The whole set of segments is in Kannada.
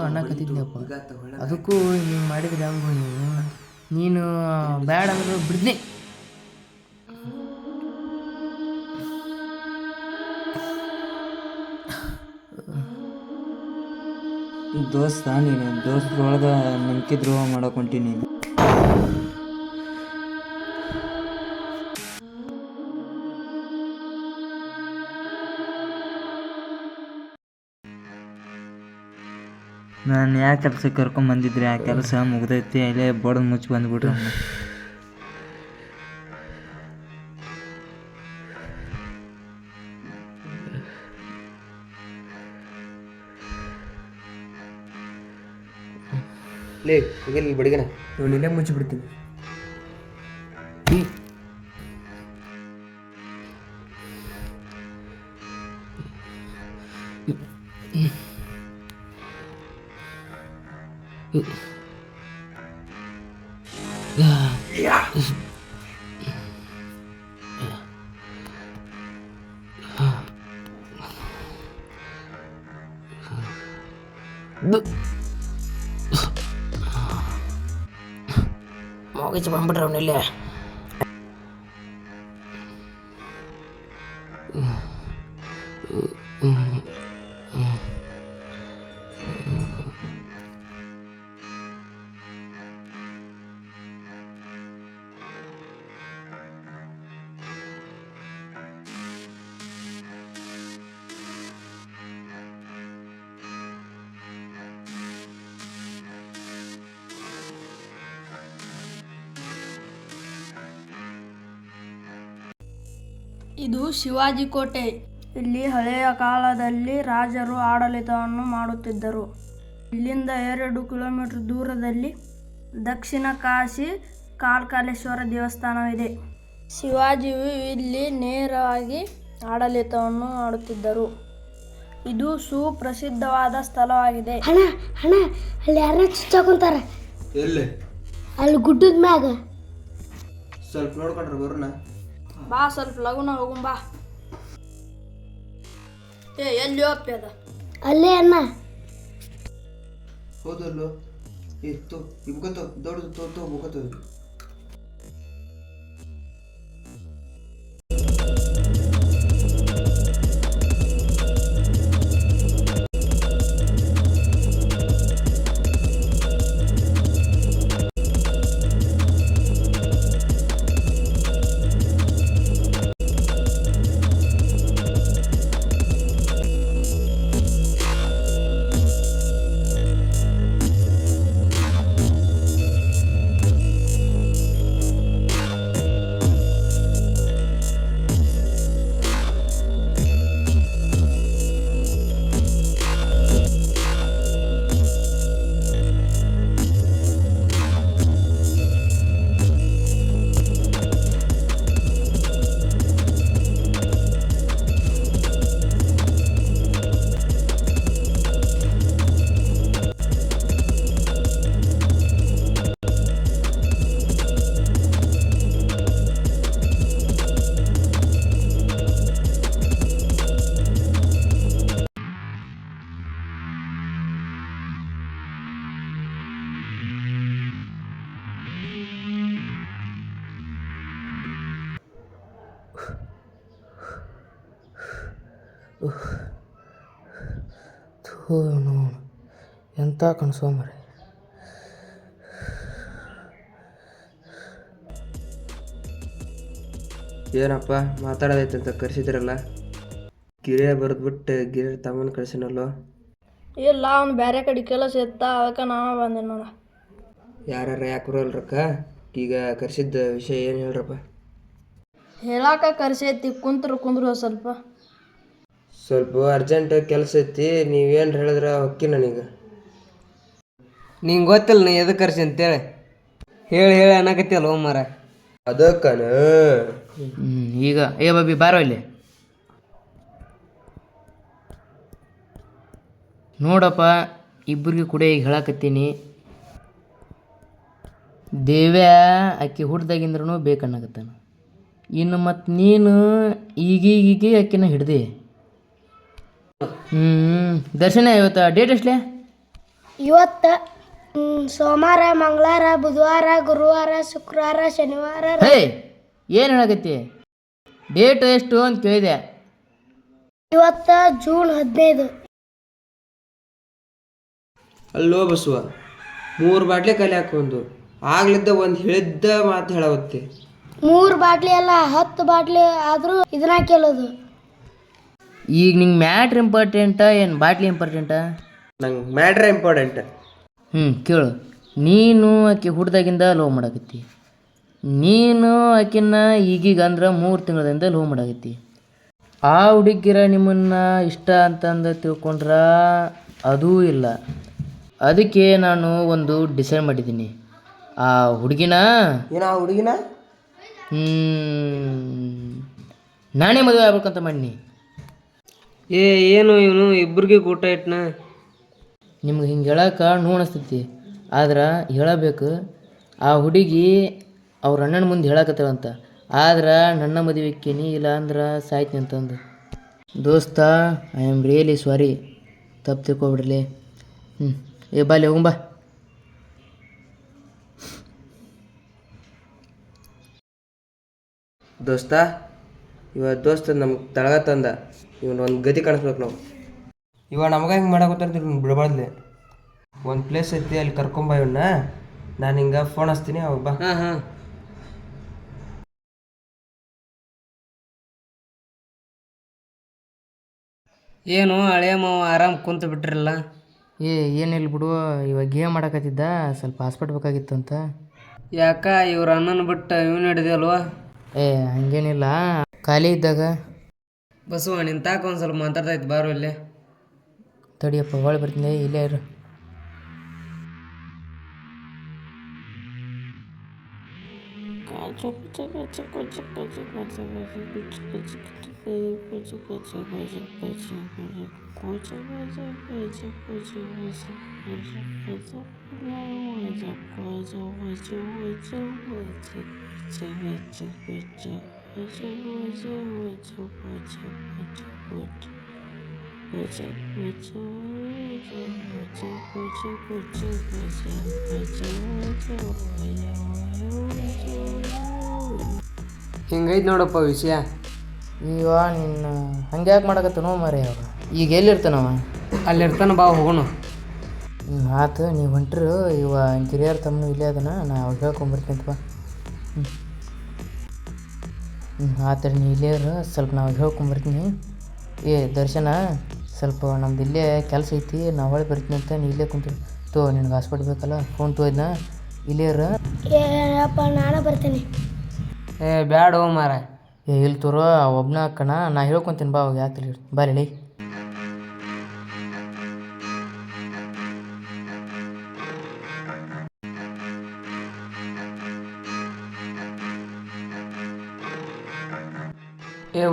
ಅನ್ನಕತ್ತಿದ್ನಪ್ಪ. ಅದಕ್ಕೂ ಹಿಂಗೆ ಮಾಡಿದ್ರೆ ಹಂಗು ನೀನು ಬ್ಯಾಡ ಅಂದ್ರೆ ಬಿಡ್ನಿ. ದೋಸ್ತ ನೀನು ದೋಸ್ತರೊಳಗೆ ನಂಬಿಕೆ ದ್ರೋಹ ಮಾಡೋಕೆ ಹೊಂಟೀನಿ. ನಾನು ಯಾವ ಕೆಲಸಕ್ಕೆ ಕರ್ಕೊಂಬಂದಿದ್ರೆ ಆ ಕೆಲಸ ಮುಗ್ದೈತಿ, ಅಲ್ಲೇ ಬಡ್ದು ಮುಚ್ಚಿ ಬಂದ್ಬಿಟ್ರೆ. ಲೇ ಇಲ್ಲಿ ಬಡಿಗನ ನಿನ್ನೆ ಮುಚ್ಚಿಬಿಡ್ತೀನಿ. ಮುಗಿಸಿ ಬಂದ್ಬಿಟ್ರೆ ಅವನಿಲ್ಲೇ. ಇದು ಶಿವಾಜಿ ಕೋಟೆ. ಇಲ್ಲಿ ಹಳೆಯ ಕಾಲದಲ್ಲಿ ರಾಜರು ಆಡಳಿತವನ್ನು ಮಾಡುತ್ತಿದ್ದರು. ಇಲ್ಲಿಂದ 2 ಕಿಲೋಮೀಟರ್ ದೂರದಲ್ಲಿ ದಕ್ಷಿಣ ಕಾಶಿ ಕಾಳಕಾಲೇಶ್ವರ ದೇವಸ್ಥಾನವಿದೆ. ಶಿವಾಜಿಯು ಇಲ್ಲಿ ನೇರವಾಗಿ ಆಡಳಿತವನ್ನು ಮಾಡುತ್ತಿದ್ದರು. ಇದು ಸುಪ್ರಸಿದ್ಧವಾದ ಸ್ಥಳವಾಗಿದೆ. ಅಲ್ಲಿ ಯಾರ ಚುಚ್ಚಾಕೊಂತಾರ? ಎಲ್ಲಿ? ಅಲ್ಲಿ ಗುಡ್ಡದ ಮ್ಯಾಗ. ಸ್ವಲ್ಪ ನೋಡ್ಕೊಂಡ್ರೆ ಬರೋಣ. ಬಾ, ಸ್ವಲ್ಪ ಲಗುನ ಹೋಗುಂ ಬಾ. ಎಲ್ಲಿ ಹೋಗ್ತೇ ಅದ? ಅಲ್ಲೇ ಅಣ್ಣ. ಹೌದಲ್ಲೋ ಇತ್ತು ಇಬ್ಗತ್ತೋ ದೊಡ್ಡದು ತೋ ಮುಗತ್ತೋ. ಎಂತ ಕನಸೋ ಮರೆ. ಏನಪ್ಪ ಮಾತಾಡೋದೈತೆ ಅಂತ ಕರೆಸಿದ್ರಲ್ಲ? ಗಿರಿಯ ಬರೆದ್ಬಿಟ್ಟು ಗಿರಿಯ ತಮ್ಮನ ಕಳಿಸಿನಲ್ಲೋ? ಇಲ್ಲ, ಅವ್ನು ಬೇರೆ ಕಡೆ ಕೆಲಸ ಇತ್ತ, ಅದಕ್ಕೆ ನಾನು ಬಂದೆ ನೋಡ. ಯಾರ್ಯಾರ ಯಾಕೆ ಬರೋಲ್ರಕ್ಕ? ಈಗ ಕರೆಸಿದ್ದ ವಿಷಯ ಏನು ಹೇಳ್ರಪ್ಪ? ಹೇಳಾಕ ಕರ್ಸೈತಿ, ಕುಂದ್ರು ಸ್ವಲ್ಪ ಅರ್ಜೆಂಟ್ ಕೆಲಸ ಐತಿ. ನೀವೇನು ಹೇಳಿದ್ರೆ ಹೊಕ್ಕಿ ನನಗೆ. ನಿಂಗೆ ಗೊತ್ತಿಲ್ಲ ನೀ ಎದಕ್ಕೆ ಕರ್ಸಿ ಅಂತೇಳಿ ಹೇಳಿ ಅನ್ನಕತ್ತಿಯಲ್ಲ ಮರ. ಅದಕ್ಕನ ಈಗ ಬಾಬಿ ಬಾರೋ ಇಲ್ಲಿ ನೋಡಪ್ಪ. ಇಬ್ಬರಿಗೆ ಕೂಡ ಈಗ ಹೇಳಕತ್ತೀನಿ, ದೇವ್ಯ ಆಕೆ ಹುಡ್ದಾಗಿಂದ್ರೂ ಬೇಕನ್ನಕತ್ತಾನ. ಇನ್ನು ಮತ್ತು ನೀನು ಈಗೀಗ ಆಕಿನ ಹಿಡ್ದೆ. ದರ್ಶನ ಇವತ್ತು ಡೇಟ್ ಎಷ್ಟಲೇ? ಇವತ್ತು ಸೋಮವಾರ ಮಂಗಳವಾರ ಬುಧವಾರ ಗುರುವಾರ ಶುಕ್ರವಾರ ಶನಿವಾರ ಹೇ ಏನು ಹೇಳಕತ್ತಿ? ಡೇಟ್ ಎಷ್ಟು ಅಂತ ಕೇಳಿದೆ. ಇವತ್ತು ಜೂನ್ 15. ಅಲ್ಲೋ ಬಸವ, 3 ಬಾಟ್ಲಿ ಖಾಲಿ ಹಾಕೊಂಡು ಆಗ್ಲಿದ್ದ ಒಂದು ಹೇಳಿದ್ದ ಮಾತು ಹೇಳಾಗುತ್ತೆ. 3 ಬಾಟ್ಲಿ ಅಲ್ಲ 10 ಬಾಟ್ಲಿ ಆದರೂ ಇದನ್ನ ಕೇಳೋದು. ಈಗ ನಿಂಗೆ ಮ್ಯಾಟ್ರ್ ಇಂಪಾರ್ಟೆಂಟಾ ಏನು ಬಾಟ್ಲಿ ಇಂಪಾರ್ಟೆಂಟಾ? ನಂಗೆ ಮ್ಯಾಟ್ರ ಇಂಪಾರ್ಟೆಂಟ್. ಕೇಳು, ನೀನು ಆಕೆ ಹುಡ್ದಾಗಿಂದ ಲವ್ ಮಾಡಾಕತ್ತಿ. ನೀನು ಆಕಿನ್ನ ಈಗೀಗ ಅಂದ್ರೆ 3 ತಿಂಗಳಿಂದ ಲವ್ ಮಾಡಾಕತ್ತಿ. ಆ ಹುಡುಗಿರ ನಿಮ್ಮನ್ನು ಇಷ್ಟ ಅಂತಂದು ತಿಳ್ಕೊಂಡ್ರ ಅದೂ ಇಲ್ಲ. ಅದಕ್ಕೆ ನಾನು ಒಂದು ಡಿಸೈಡ್ ಮಾಡಿದ್ದೀನಿ. ಆ ಹುಡುಗಿನ ಏನೋ ಆ ಹುಡುಗಿನ ನಾನೇ ಮದುವೆ ಆಗ್ಬೇಕಂತ ಮಾಡಿ. ಏನು ಇವನು ಇಬ್ಬರಿಗೆ ಊಟ ಇಟ್ನ? ನಿಮ್ಗೆ ಹಿಂಗೆ ಹೇಳಕ್ಕೆ ನೋವು ಅನಿಸ್ತೈತಿ, ಆದ್ರೆ ಹೇಳಬೇಕು. ಆ ಹುಡುಗಿ ಅವ್ರ ಅಣ್ಣನ ಮುಂದೆ ಹೇಳಕತ್ತವಂತ, ಆದ್ರೆ ನನ್ನ ಮದುವೆಕ್ಕೇನಿ ಇಲ್ಲ ಅಂದ್ರೆ ಸಾಯ್ತೀನಿ ಅಂತಂದು. ದೋಸ್ತ, ಐ ಆಮ್ ರಿಯಲಿ ಸಾರಿ, ತಪ್ಪು ತಿಳ್ಕೊಬಿಡ್ಲಿ. ಬಾಲಿ ಹೋಗುಂಬ. ದೋಸ್ತ, ಇವತ್ತು ದೋಸ್ತ ನಮ್ಗೆ ತಳಗ ತಂದ. ಇವನು ಒಂದು ಗತಿ ಕಾಣಿಸ್ಬೇಕು ನಾವು. ಇವಾಗ ನಮಗೆ ಹಿಂಗೆ ಮಾಡಾಕತ್ತಾರ ಬಿಡಬಾರ್ದು. ಒಂದು ಪ್ಲೇಸ್ ಐತಿ, ಅಲ್ಲಿ ಕರ್ಕೊಂಬ ಇವನ್ನ. ನಾನು ಹಿಂಗೆ ಫೋನ್ ಹಚ್ತೀನಿ, ಅವಾಗ ಬಾ. ಹಾಂ. ಏನು ಹಳೆಯ ಮಾವ ಆರಾಮ್ ಕುಂತು ಬಿಟ್ರಲ್ಲ? ಏನಿಲ್ಲ ಬಿಡು, ಇವಾಗ ಗೇಮ್ ಮಾಡಕತ್ತಿದ್ದ, ಸ್ವಲ್ಪ ಹಾಸ್ಪಿಟ್ ಬೇಕಾಗಿತ್ತು ಅಂತ. ಯಾಕ ಇವ್ರ ಅಣ್ಣನ ಬಿಟ್ಟು ಇವನು ಹಿಡಿದಲ್ವ? ಹಂಗೇನಿಲ್ಲ, ಖಾಲಿ ಇದ್ದಾಗ. ಬಸವ ನಿಂತಾಕ ಒಂದು ಸ್ವಲ್ಪ ಮಾತಾಡ್ತಾ ಇತ್ತು, ಬಾರು ಇಲ್ಲೇ. ತಡಿಯಪ್ಪ, ಹೊಳೆ ಬರ್ತೀನಿ, ಇಲ್ಲೇ ಇರು. ಹಿಂಗೈತೆ ನೋಡಪ್ಪ ವಿಷಯ. ಈಗ ನಿನ್ನ ಹಂಗೆ ಯಾಕೆ ಮಾಡಕತ್ತನೋ ಮಾರೇ ಅವ? ಈಗ ಎಲ್ಲಿರ್ತಾನವ? ಅಲ್ಲಿರ್ತಾನ, ಬಾ ಹೋಗೋಣ. ಆತು, ನೀವು ಹೊಂಟ್ರು. ಇವ ಗಿರಿಯರ್ ತಮ್ಮನು ಇಲ್ಲೇ ಅದನ, ನಾ ಅವಾಗ ಹೇಳ್ಕೊಂಬರ್ತೀನಪ್ಪ. ಆತ, ನೀ ಇಲ್ಲೇ ಇರು, ಸ್ವಲ್ಪ ನಾವು ಹೇಳ್ಕೊಂಬರ್ತೀನಿ. ದರ್ಶನ, ಸ್ವಲ್ಪ ನಮ್ದು ಇಲ್ಲೇ ಕೆಲಸ ಐತಿ, ನಾವು ಹೊಳೆ ಬರ್ತೀನಿ ಅಂತ. ನೀ ಇಲ್ಲೇ ಕುಂತು ನಿನಗೆ ಹಾಸ್ಪಿಟ್ಲ್ ಬೇಕಲ್ಲ, ಫೋನ್ ತೊಯ್ದನ, ಇಲ್ಲೇ ಇರು. ಅಪ್ಪ ನಾಳೆ ಬರ್ತೀನಿ. ಬ್ಯಾಡ ಹೋ ಮಾರ. ಇಲ್ಲಿ ತೋರೋ, ಒಬ್ಬನ ಹಾಕಣ, ನಾ ಹೇಳ್ಕೊತೀನಿ, ಬಾ ಅವಾಗ. ಯಾಕೆ ಬಾ ಹೇಳಿ.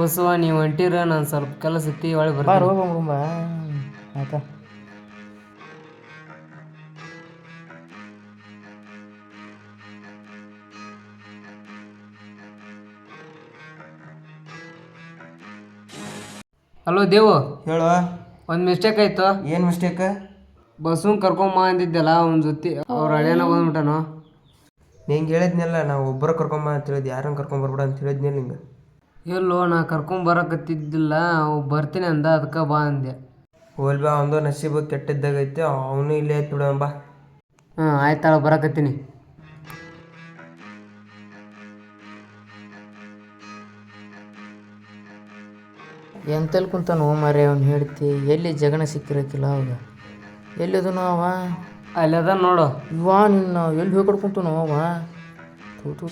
ಬಸವ, ನೀವು ಹೊಂಟಿರ, ನಾನು ಸ್ವಲ್ಪ ಕೆಲಸ ಐತಿ, ಒಳಗೆ ಬಾ ಬರ್ತೀನಿ. ಹೋಗ್ಬಾ. ಆಯ್ತಾ? ಹಲೋ ದೇವು, ಹೇಳುವ. ಒಂದು ಮಿಸ್ಟೇಕ್ ಆಯ್ತು. ಏನು ಮಿಸ್ಟೇಕ್? ಬಸ್ಸು ಕರ್ಕೊಂಬ ಅಂದಿದ್ದಲ್ಲ ಅವನ ಜೊತೆ, ಅವ್ರ ಹಳೆಯನ ಬಂದ್ಬಿಟ್ಟನು. ನಿಂಗೆ ಹೇಳಿದ್ನಲ್ಲ, ನಾವು ಒಬ್ಬರ ಕರ್ಕೊಂಬ ಅಂತ ಹೇಳಿದ್, ಯಾರನ್ನ ಕರ್ಕೊಂಬರ್ಬೇಡ ಅಂತ ಹೇಳಿದ್ನಿ ನಿಂಗೆ. ಎಲ್ಲೋ ನಾ ಕರ್ಕೊಂಬರಕತ್ತಿದ್ದಿಲ್ಲ, ಅವು ಬರ್ತೀನಿ ಅಂದ, ಅದಕ್ಕೆ ಬಾ ಅಂದೆ. ಹೋಲ್ ಬಾ, ಅವನದು ನಸೀಬು ಕೆಟ್ಟಿದ್ದಾಗೈತೆ, ಅವನು ಇಲ್ಲೇ ಐತೆ ಬಿಡ ಬಾ. ಆಯ್ತಾಳ, ಬರಕತ್ತೀನಿ. ಎಂತಲ್ಲಿ ಕುಂತಾನು ಮಾರೇ ಅವ್ನು ಹೇಳ್ತಿ? ಎಲ್ಲಿ ಜಗಣ ಸಿಕ್ಕಿರಕ್ಕಿಲ್ಲ ಅವಾಗ. ಎಲ್ಲಿದನು ಅವ? ಅಲ್ಲದ ನೋಡು. ಇವ ನಿನ್ನ ಎಲ್ಲಿ ಹೋಗ್ಕೊಡ್ಕೊಂತಾನು ಅವ? ತೂ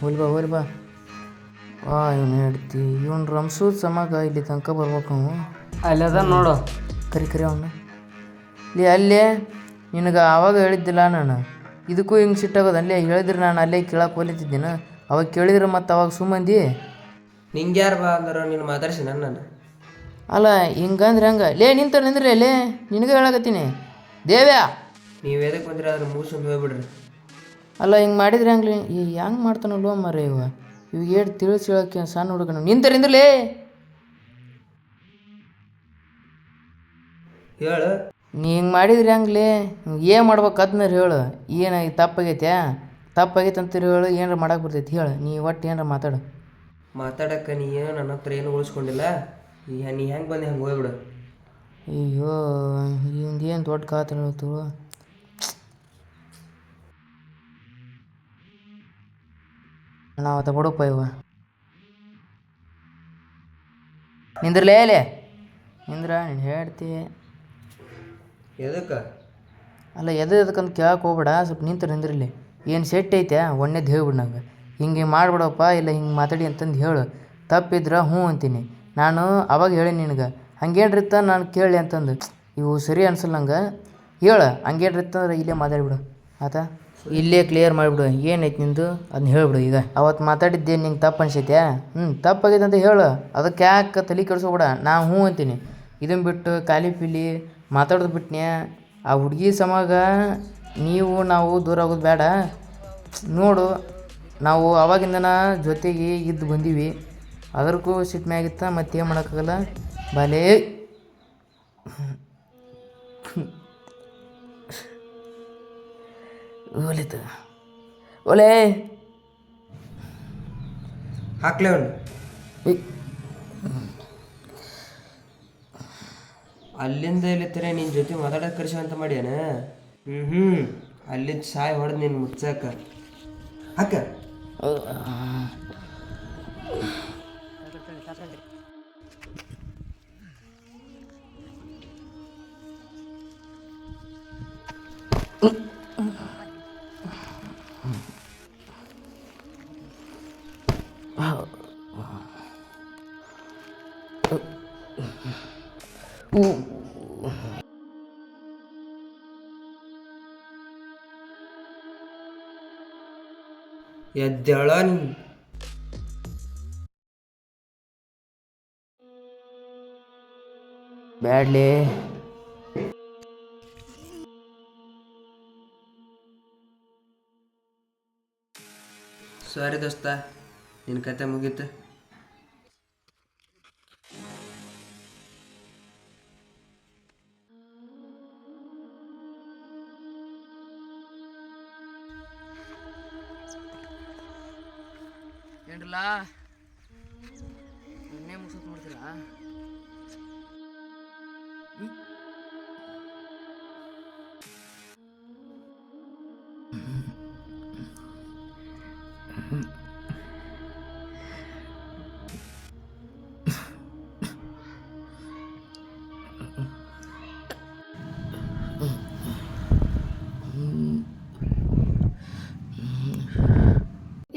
ಹೋಲ್ ಬಾ. ಇವನು ಹೇಳ್ತಿ, ಇವನು ರಂಸೂದ್ ಸಮಾಗ ಇಲ್ಲಿ ತನಕ ಬರ್ಬೇಕು ಅವನು. ಅಲ್ಲದ ನೋಡು. ಕರಿ ಅವನು ಅಲ್ಲೇ. ನಿನಗೆ ಆವಾಗ ಹೇಳಿದ್ದಿಲ್ಲ ನಾನು, ಇದಕ್ಕೂ ಹಿಂಗೆ ಸಿಟ್ಟಾಗೋದು. ಅಲ್ಲೇ ಹೇಳಿದ್ರೆ ನಾನು ಅಲ್ಲೇ ಕೇಳಕ್ಕೆ ಹೊಲಿತಿದ್ದೀನ. ಅವಾಗ ಕೇಳಿದ್ರೆ ಮತ್ತು ಅವಾಗ ಸುಮ್ಮಂದಿ. ನಿಂಗೆ ಯಾರು ಬಾ ಅಂದ್ರೆ ನೀನು ಮಾತಾಡ್ಸಿ ನಾನು. ಅಲ್ಲ ಹಿಂಗಂದ್ರೆ ಹಂಗೆ ನಿಂದ್ರಿ ಅಲ್ಲೇ, ನಿನಗೆ ಹೇಳಕತ್ತೀನಿ ದೇವ್ಯಾ. ನೀವು ಎದಕ್ಕೆ ಬಂದ್ರೆ ಅದ್ರ ಮುಗಿಸ್ಕೊಂಡು ಹೋಗ್ಬಿಡ್ರಿ. ಅಲ್ಲ ಹಿಂಗೆ ಮಾಡಿದ್ರೆ ಹಂಗ್ಲಿ ಹೆಂಗೆ ಮಾಡ್ತಾನಲ್ವ ಮರ ಇವಾಗ ಏಟ್ ತಿಳಿಸಿ ಹೇಳೋಕ್ಕೆ ಸಣ್ಣ ಹುಡುಗನ ನಿಂದ್ರಲೇ. ಹೇಳು. ನೀ ಹಿಂಗೆ ಮಾಡಿದ್ರಿ ಹಂಗ್ಲಿ ಏನು ಮಾಡ್ಬೇಕು ಅದನ್ನ ಹೇಳು. ಏನು ತಪ್ಪಾಗೈತೆ ಅಂತೀರಿ ಹೇಳು. ಏನಾರ ಮಾಡಕ್ಕೆ ಬರ್ತೈತಿ ಹೇಳು. ನೀ ಒಟ್ಟು ಏನಾರ ಮಾತಾಡು. ಮಾತಾಡಕ್ಕೆ ನೀ ಏನು ನನ್ನ ಹತ್ರ ಏನು ಉಳಿಸ್ಕೊಂಡಿಲ್ಲ. ನೀ ಹೆಂಗೆ ಬಂದು ಹೆಂಗೆ ಹೋಗ್ಬಿಡು. ಅಯ್ಯೋ ಏನು ದೊಡ್ಡ ಕಾತು ನಾವು ತಗೊಡಪ್ಪ ಇವ ನಿಂದ್ರಲೇ ನಿಂದ್ರ ನೀನು ಹೇಳ್ತಿ. ಎದಕ್ಕೆ ಅಲ್ಲ ಎದಕ್ಕಂತ ಕೇಳಕ್ಕೆ ಹೋಗ್ಬೇಡ. ಸ್ವಲ್ಪ ನಿಂದ್ರಲ್ಲಿ ಏನು ಸೆಟ್ ಐತೆ ಒಣ್ಣೆದ್ದು ಹೇಳ್ಬಿಡು ನಂಗೆ. ಹಿಂಗೆ ಮಾಡ್ಬಿಡಪ್ಪ ಇಲ್ಲ ಹಿಂಗೆ ಮಾತಾಡಿ ಅಂತಂದು ಹೇಳು. ತಪ್ಪಿದ್ರೆ ಹ್ಞೂ ಅಂತೀನಿ. ನಾನು ಅವಾಗ ಹೇಳಿ ನಿನಗೆ ಹಂಗೇನ್ರಿತ್ತ ನಾನು ಕೇಳಿ ಅಂತಂದು ಇವು ಸರಿ ಅನ್ಸಲ್ಲ ನಂಗೆ. ಹೇಳು ಹಂಗೇನ್ರಿತ್ತಂದ್ರೆ ಇಲ್ಲೇ ಮಾತಾಡ್ಬಿಡು ಆತ. ಇಲ್ಲೇ ಕ್ಲಿಯರ್ ಮಾಡಿಬಿಡು. ಏನೈತೆ ನಿಂದು ಅದನ್ನ ಹೇಳ್ಬಿಡು. ಈಗ ಅವತ್ತು ಮಾತಾಡಿದ್ದೆ ನಿಂಗೆ ತಪ್ಪು ಅನ್ಸೈತೆ. ತಪ್ಪಾಗೈತೆ ಅಂತ ಹೇಳು. ಅದಕ್ಕೆ ಯಾಕೆ ತಲೆ ಕೆಡಿಸ್ಕೊಬೇಡ. ನಾನು ಹ್ಞೂ ಅಂತೀನಿ. ಇದನ್ನು ಬಿಟ್ಟು ಖಾಲಿ ಪಿಲಿ ಮಾತಾಡೋದು ಬಿಟ್ನೆ. ಆ ಹುಡುಗಿ ಸಮಾಗ ನಾವು ದೂರ ಆಗೋದು ಬೇಡ. ನೋಡು ನಾವು ಅವಾಗಿಂದನ ಜೊತೆಗೆ ಇದ್ದು ಬಂದೀವಿ. ಅದಕ್ಕೂ ಸಿಟ್ಟು ಮ್ಯಾಗಿತ್ತ ಮತ್ತೇನು ಮಾಡೋಕ್ಕಾಗಲ್ಲ. ಬಾಲೇ ಓಲಿತ ಓಲೇ ಹಾಕ್ಲೇ ಅವನು ಅಲ್ಲಿಂದ ಇಲ್ಲಿತ್ತಾರೆ ನಿನ್ನ ಜೊತೆ ಮಾತಾಡೋಕೆ ಕರ್ಸ ಅಂತ ಮಾಡ್ಯಾನ. ಅಲ್ಲಿಂದ ಸಾಯ್ ಹೊಡೆದು ನೀನು ಮುಚ್ಚಾಕ ಹಾಕ. ಎದ್ದೇಳ ನೀನು. ಬ್ಯಾಡ್ಲಿ ಸಾರಿ ದೋಸ್ತ, ನಿನ್ನ ಕತೆ ಮುಗೀತು. ಏನ್ರಲ್ಲ ಇನ್ನೇ ಮುಗಿಸೋಕೆ ನೋಡ್ತೀರಾ?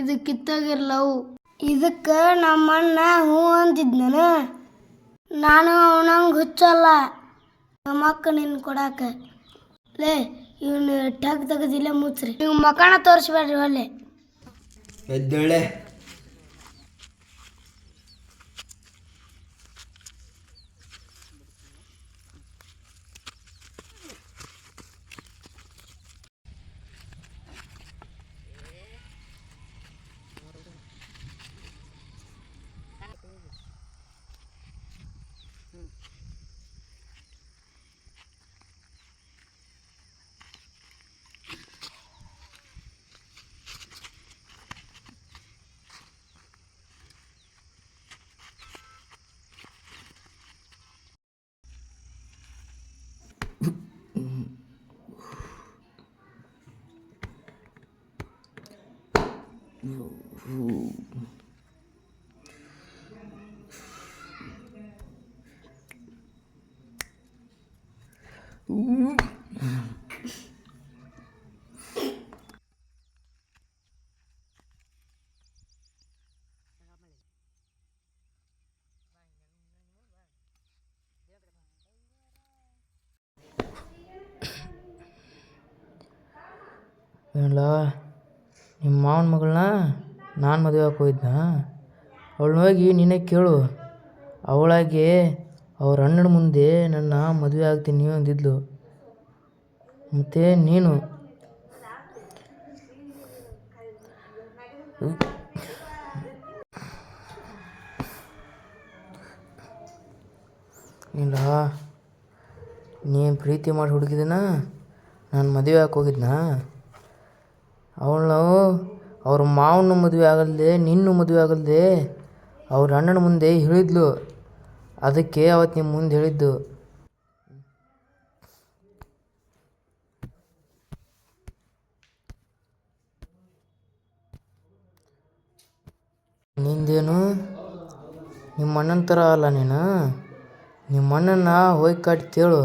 ಇದು ಕಿತ್ತಾಗಿರ್ಲವು. ಇದಕ್ಕೆ ನಮ್ಮ ಅಣ್ಣ ಹ್ಞೂ ಅಂದಿದ್ನ. ನಾನು ಅವನಂಗೆ ಹುಚ್ಚಲ್ಲ ನಮ್ಮ ಅಕ್ಕ ನಿನ್ನ ಕೊಡಾಕ. ಲೇ ಇವನು ಟಗ್ ತೆಗೆದಿಲ್ಲ ಮುಚ್ಚ್ರಿ. ನೀವು ಮಕಾನ ತೋರಿಸ್ಬೇಡ್ರಿ ಒಳ್ಳೆ. ಎದ್ದೇಳೆ. ಏನಲ್ಲ ನಿಮ್ಮ ಮಾವನ ಮಗಳನ್ನ ನಾನು ಮದುವೆ ಹಾಕೋಯ್ದ. ಅವಳನ್ನ ಹೋಗಿ ನೀನೇ ಕೇಳು. ಅವಳಾಗಿ ಅವ್ರ ಅಣ್ಣನ ಮುಂದೆ ನನ್ನ ಮದುವೆ ಆಗ್ತೀನಿ ಅಂದಿದ್ಲು. ಮತ್ತು ನೀನು ಇಲ್ಲ ನೀನು ಪ್ರೀತಿ ಮಾಡಿ ಹುಡುಗಿದನ ನಾನು ಮದುವೆ ಹಾಕಿ ಹೋಗಿದ್ನಾ ಅವಳು ಅವ್ರ ಮಾವನ ಮದುವೆ ಆಗಲ್ದೆ ನಿನ್ನೂ ಮದುವೆ ಆಗಲ್ದೆ ಅವ್ರ ಅಣ್ಣನ ಮುಂದೆ ಹೇಳಿದ್ಲು. ಅದಕ್ಕೆ ಅವತ್ತು ನಿಮ್ಮ ಮುಂದೆ ಹೇಳಿದ್ದು. ನಿಂದೇನು ನಿಮ್ಮ ಅಣ್ಣನ ಥರ ಅಲ್ಲ ನೀನು. ನಿಮ್ಮ ಅಣ್ಣನ ಹೋಗಿ ಕಾಟಿ ಕೇಳು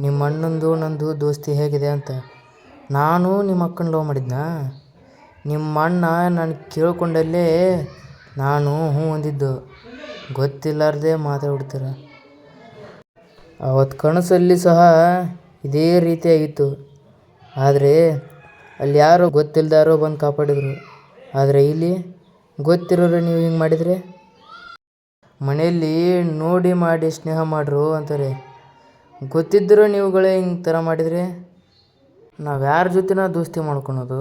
ನಿಮ್ಮ ಅಣ್ಣಂದು ನಂದು ದೋಸ್ತಿ ಹೇಗಿದೆ ಅಂತ. ನಾನು ನಿಮ್ಮ ಅಕ್ಕನ ಲವ್ ಮಾಡಿದ್ನಾ? ನಿಮ್ಮ ಅಣ್ಣ ನಾನು ಕೇಳ್ಕೊಂಡಲ್ಲೇ ನಾನು ಹ್ಞೂ ಅಂದಿದ್ದು. ಗೊತ್ತಿಲ್ಲಾರ್ದೆ ಮಾತಾಡ್ಬಿಡ್ತೀರ. ಅವತ್ತು ಕನಸಲ್ಲಿ ಸಹ ಇದೇ ರೀತಿಯಾಗಿತ್ತು. ಆದರೆ ಅಲ್ಲಿ ಯಾರೋ ಗೊತ್ತಿಲ್ಲದಾರೋ ಬಂದು ಕಾಪಾಡಿದರು. ಆದರೆ ಇಲ್ಲಿ ಗೊತ್ತಿರೋರು ನೀವು ಹಿಂಗೆ ಮಾಡಿದರೆ ಮನೆಯಲ್ಲಿ ನೋಡಿ ಮಾಡಿ ಸ್ನೇಹ ಮಾಡ್ರು ಅಂತಾರೆ. ಗೊತ್ತಿದ್ದರೂ ನೀವುಗಳೇ ಹಿಂಗೆ ಥರ ಮಾಡಿದರೆ ನಾವು ಯಾರ ಜೊತೆನ ದೋಸ್ತಿ ಮಾಡ್ಕೊಳೋದು?